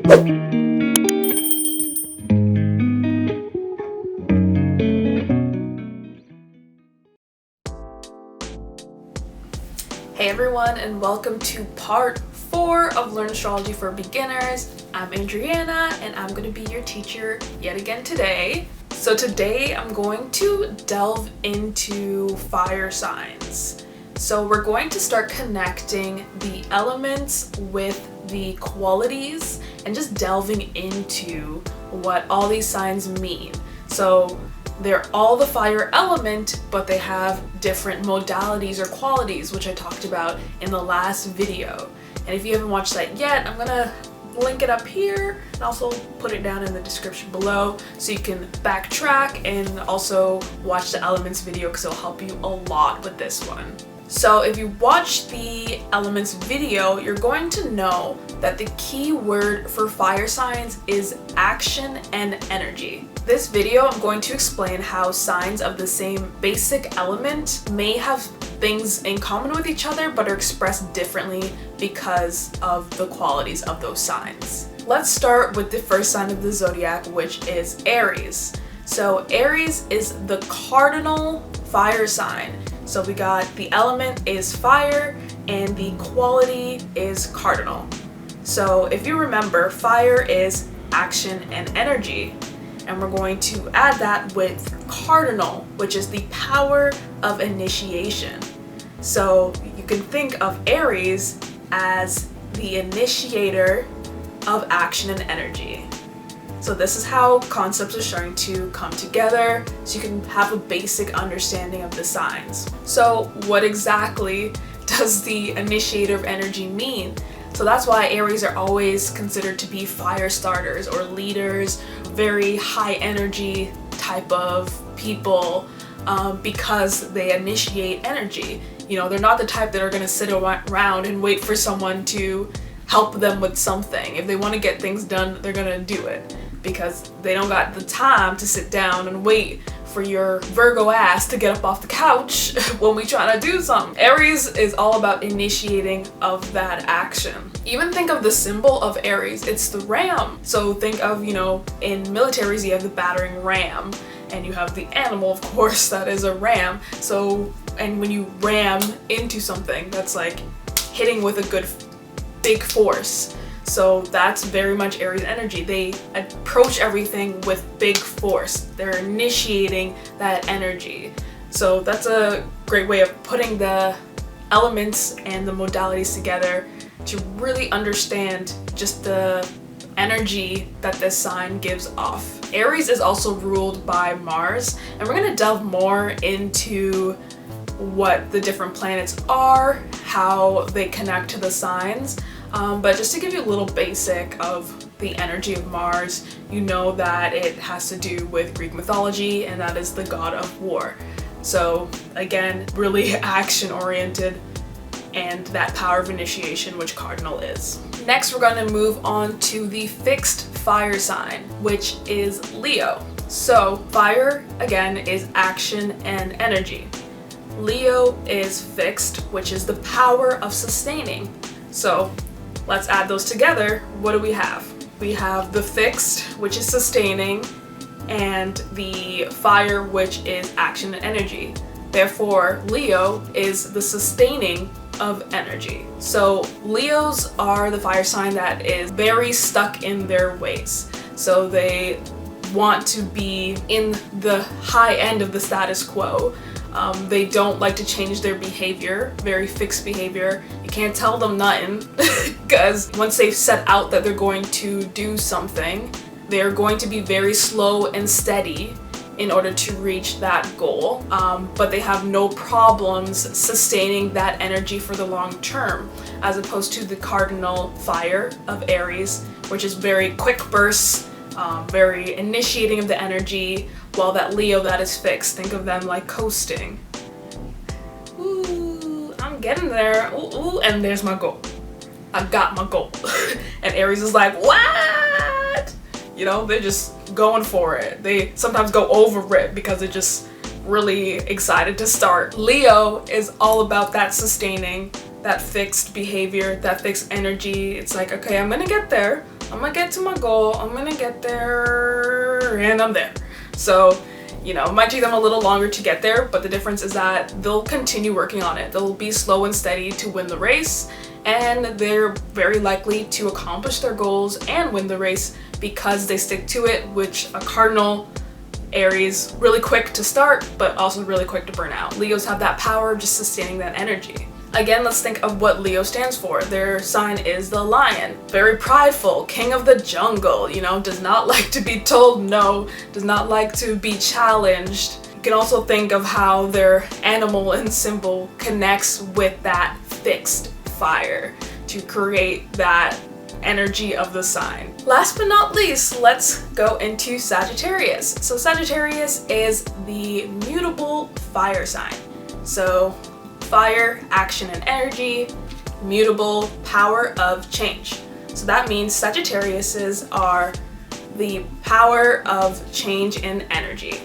Hey everyone, and welcome to part 4 of Learn Astrology for Beginners. I'm Adriana, and I'm going to be your teacher yet again today. So today I'm going to delve into fire signs. So we're going to start connecting the elements with the qualities and just delving into what all these signs mean. So they're all the fire element, but they have different modalities or qualities, which I talked about in the last video. And if you haven't watched that yet, I'm gonna link it up here and also put it down in the description below so you can backtrack and also watch the elements video because it'll help you a lot with this one. So if you watch the elements video, you're going to know that the key word for fire signs is action and energy. This video, I'm going to explain how signs of the same basic element may have things in common with each other but are expressed differently because of the qualities of those signs. Let's start with the first sign of the zodiac, which is Aries. So Aries is the cardinal fire sign. So we got the element is fire and the quality is cardinal. So if you remember, fire is action and energy. And we're going to add that with cardinal, which is the power of initiation. So you can think of Aries as the initiator of action and energy. So this is how concepts are starting to come together so you can have a basic understanding of the signs. So what exactly does the initiator of energy mean? So that's why Aries are always considered to be fire starters or leaders, very high energy type of people because they initiate energy. You know, they're not the type that are going to sit around and wait for someone to help them with something. If they want to get things done, they're going to do it because they don't got the time to sit down and wait for your Virgo ass to get up off the couch when we try to do something. Aries is all about initiating of that action. Even think of the symbol of Aries, it's the ram. So think of, you know, in militaries you have the battering ram and you have the animal, of course, that is a ram. So, and when you ram into something, that's like hitting with a good big force. So that's very much Aries energy. They approach everything with big force. They're initiating that energy. So that's a great way of putting the elements and the modalities together to really understand just the energy that this sign gives off. Aries is also ruled by Mars, and we're going to delve more into what the different planets are, how they connect to the signs. But just to give you a little basic of the energy of Mars, you know that it has to do with Greek mythology, and that is the god of war. So again, really action oriented and that power of initiation, which cardinal is. Next, we're going to move on to the fixed fire sign, which is Leo. So fire, again, is action and energy. Leo is fixed, which is the power of sustaining. So let's add those together. What do we have? We have the fixed, which is sustaining, and the fire, which is action and energy. Therefore, Leo is the sustaining of energy. So Leos are the fire sign that is very stuck in their ways. So they want to be in the high end of the status quo. They don't like to change their behavior, very fixed behavior. You can't tell them nothing because once they've set out that they're going to do something, they're going to be very slow and steady in order to reach that goal, but they have no problems sustaining that energy for the long term, as opposed to the cardinal fire of Aries, which is very quick bursts, very initiating of the energy, while that Leo that is fixed, think of them like coasting. Ooh, I'm getting there, ooh, and there's my goal. I got my goal. And Aries is like, what? You know, they're just going for it. They sometimes go over it because they're just really excited to start. Leo is all about that sustaining, that fixed behavior, that fixed energy. It's like, okay, I'm gonna get there, I'm gonna get to my goal, I'm gonna get there, and I'm there. So, you know, it might take them a little longer to get there, but the difference is that they'll continue working on it. They'll be slow and steady to win the race, and they're very likely to accomplish their goals and win the race because they stick to it, which a Cardinal, Aries, really quick to start, but also really quick to burn out. Leos have that power of just sustaining that energy. Again, let's think of what Leo stands for. Their sign is the lion. Very prideful, king of the jungle, you know, does not like to be told no, does not like to be challenged. You can also think of how their animal and symbol connects with that fixed fire to create that energy of the sign. Last but not least, let's go into Sagittarius. So Sagittarius is the mutable fire sign. So fire, action and energy, mutable, power of change. So that means Sagittariuses are the power of change in energy.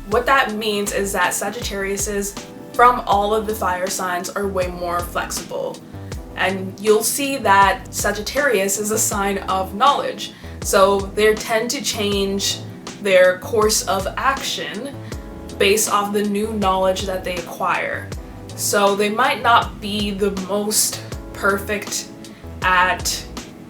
What that means is that Sagittariuses from all of the fire signs are way more flexible. And you'll see that Sagittarius is a sign of knowledge. So they tend to change their course of action based off the new knowledge that they acquire. So they might not be the most perfect at,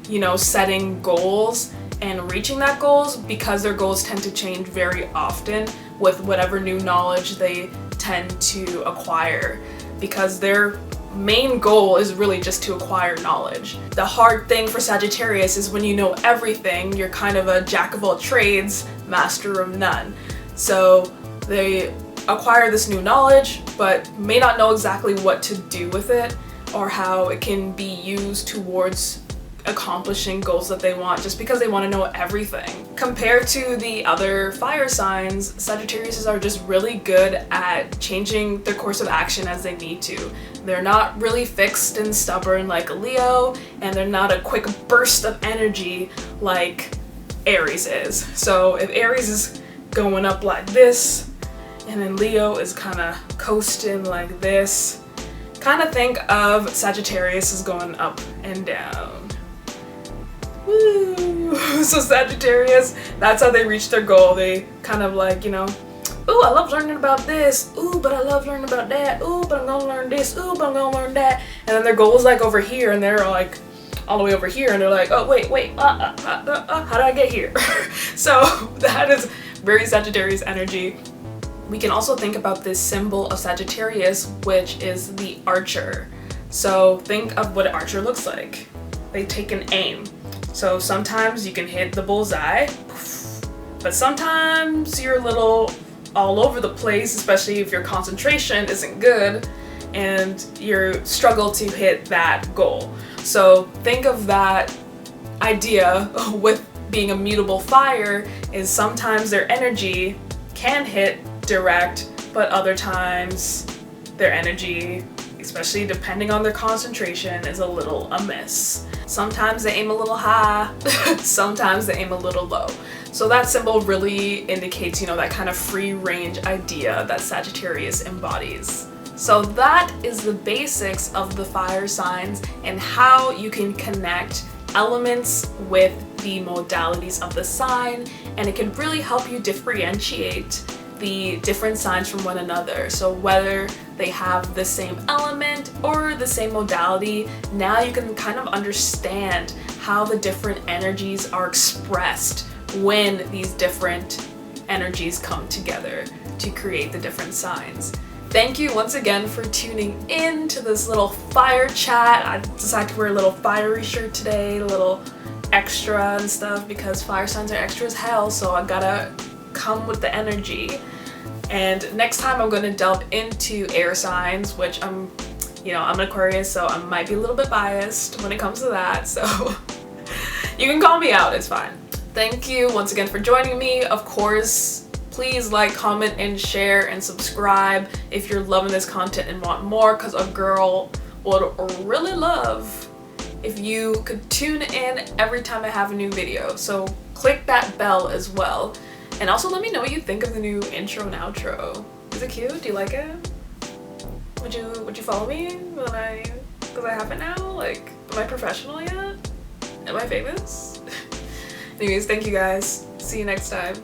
you know, setting goals and reaching that goals because their goals tend to change very often with whatever new knowledge they tend to acquire, because their main goal is really just to acquire knowledge. The hard thing for Sagittarius is when you know everything, you're kind of a jack of all trades, master of none. So they acquire this new knowledge, but may not know exactly what to do with it or how it can be used towards accomplishing goals that they want, just because they want to know everything. Compared to the other fire signs, Sagittariuses are just really good at changing their course of action as they need to. They're not really fixed and stubborn like a Leo, and they're not a quick burst of energy like Aries is. So if Aries is going up like this, and then Leo is kind of coasting like this, kind of think of Sagittarius as going up and down. Woo! So Sagittarius, that's how they reach their goal. They kind of like, you know, ooh, I love learning about this. Ooh, but I love learning about that. Ooh, but I'm gonna learn this. Ooh, but I'm gonna learn that. And then their goal is like over here, and they're like all the way over here, and they're like, oh, wait, how did I get here? So that is very Sagittarius energy. We can also think about this symbol of Sagittarius, which is the archer. So think of what an archer looks like. They take an aim. So sometimes you can hit the bullseye, but sometimes you're a little all over the place, especially if your concentration isn't good and you struggle to hit that goal. So think of that idea with being a mutable fire is sometimes their energy can hit direct, but other times their energy, especially depending on their concentration, is a little amiss. Sometimes they aim a little high, sometimes they aim a little low. So that symbol really indicates, you know, that kind of free range idea that Sagittarius embodies. So that is the basics of the fire signs and how you can connect elements with the modalities of the sign, and it can really help you differentiate the different signs from one another. So whether they have the same element or the same modality, now you can kind of understand how the different energies are expressed when these different energies come together to create the different signs. Thank you once again for tuning in to this little fire chat. I decided to wear a little fiery shirt today, a little extra and stuff, because fire signs are extra as hell, so I gotta come with the energy. And next time I'm going to delve into air signs, which I'm an Aquarius, so I might be a little bit biased when it comes to that, so you can call me out, it's fine. Thank you once again for joining me. Of course, please like, comment, and share, and subscribe if you're loving this content and want more, because a girl would really love if you could tune in every time I have a new video. So click that bell as well. And also let me know what you think of the new intro and outro. Is it cute? Do you like it? Would you follow me because I have it now? Like, am I professional yet? Am I famous? Anyways, thank you guys. See you next time.